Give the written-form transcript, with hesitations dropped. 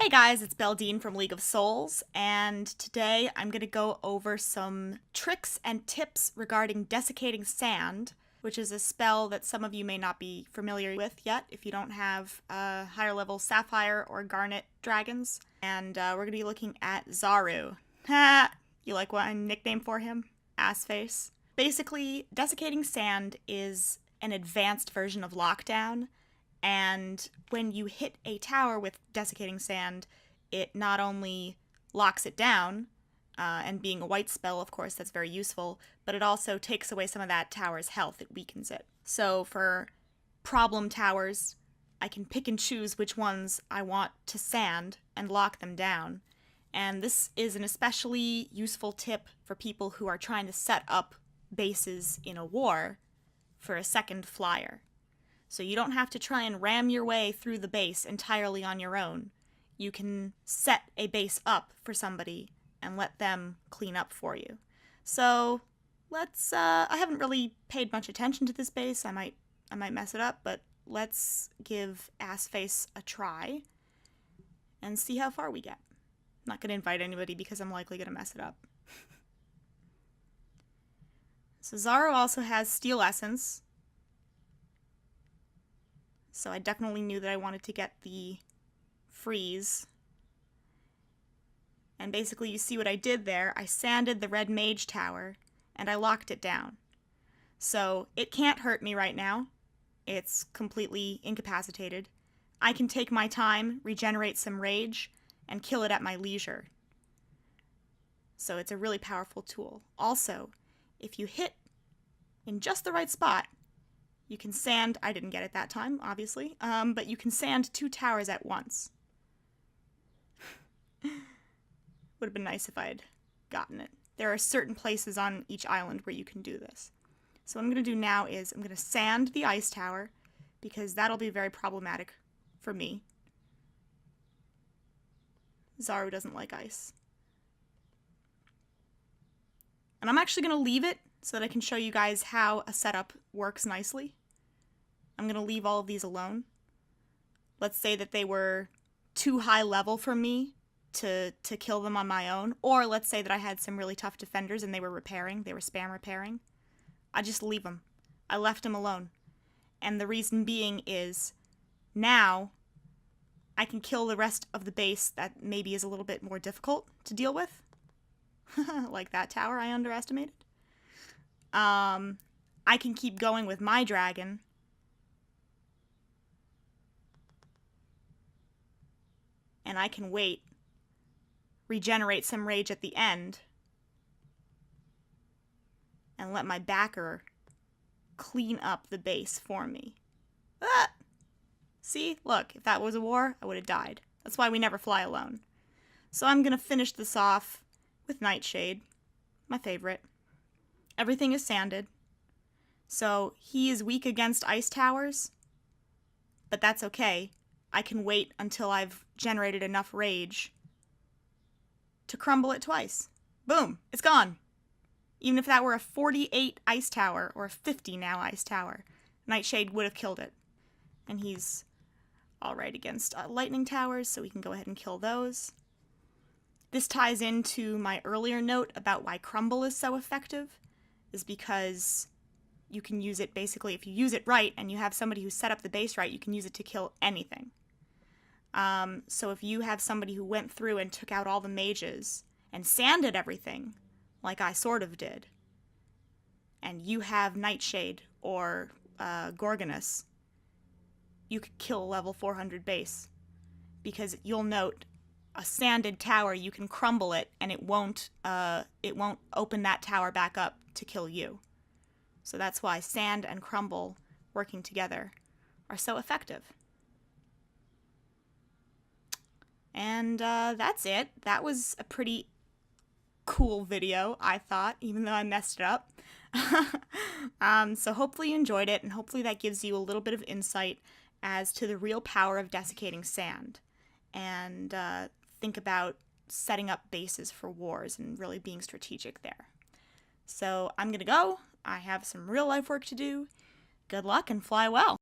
Hey guys, it's Beldine from League of Souls, and today I'm going to go over some tricks and tips regarding Desiccating Sand, which is a spell that some of you may not be familiar with yet if you don't have higher level Sapphire or Garnet dragons. And we're going to be looking at Zaru. Ha! You like what I nicknamed for him? Assface. Basically, Desiccating Sand is an advanced version of Lockdown. And when you hit a tower with Desiccating Sand, it not only locks it down, and being a white spell, of course, that's very useful, but it also takes away some of that tower's health. It weakens it. So for problem towers, I can pick and choose which ones I want to sand and lock them down. And this is an especially useful tip for people who are trying to set up bases in a war for a second flyer. So you don't have to try and ram your way through the base entirely on your own. You can set a base up for somebody and let them clean up for you. So let's, I haven't really paid much attention to this base. I might mess it up, but let's give Assface a try and see how far we get. I'm not going to invite anybody because I'm likely going to mess it up. So Zaru also has Steel Essence. So I definitely knew that I wanted to get the freeze. And basically you see what I did there. I sanded the red mage tower and I locked it down. So it can't hurt me right now. It's completely incapacitated. I can take my time, regenerate some rage, and kill it at my leisure. So it's a really powerful tool. Also, if you hit in just the right spot, you can sand, I didn't get it that time, obviously, but you can sand 2 towers at once. Would have been nice if I had gotten it. There are certain places on each island where you can do this. So what I'm going to do now is I'm going to sand the ice tower, because that'll be very problematic for me. Zaru doesn't like ice. And I'm actually going to leave it so that I can show you guys how a setup works nicely. I'm going to leave all of these alone. Let's say that they were too high level for me to kill them on my own, or let's say that I had some really tough defenders and they were spam repairing. I just leave them. I left them alone. And the reason being is now I can kill the rest of the base that maybe is a little bit more difficult to deal with. Like that tower I underestimated. I can keep going with my dragon. And I can wait, regenerate some rage at the end, and let my backer clean up the base for me. Ah! See? Look, if that was a war, I would have died. That's why we never fly alone. So I'm going to finish this off with Nightshade, my favorite. Everything is sanded. So he is weak against ice towers, but that's okay. I can wait until I've generated enough rage to crumble it twice. Boom, it's gone. Even if that were a 48 ice tower, or a 50 now ice tower, Nightshade would have killed it. And he's alright against lightning towers, so we can go ahead and kill those. This ties into my earlier note about why Crumble is so effective, is because you can use it basically, if you use it right and you have somebody who set up the base right, you can use it to kill anything. So if you have somebody who went through and took out all the mages and sanded everything, like I sort of did, and you have Nightshade or Gorgonus, you could kill a level 400 base. Because you'll note, a sanded tower, you can crumble it and it won't open that tower back up to kill you. So that's why sand and crumble working together are so effective. And that's it. That was a pretty cool video, I thought, even though I messed it up. So hopefully you enjoyed it, and hopefully that gives you a little bit of insight as to the real power of Desiccating Sand. And think about setting up bases for wars and really being strategic there. So I'm going to go. I have some real life work to do. Good luck and fly well.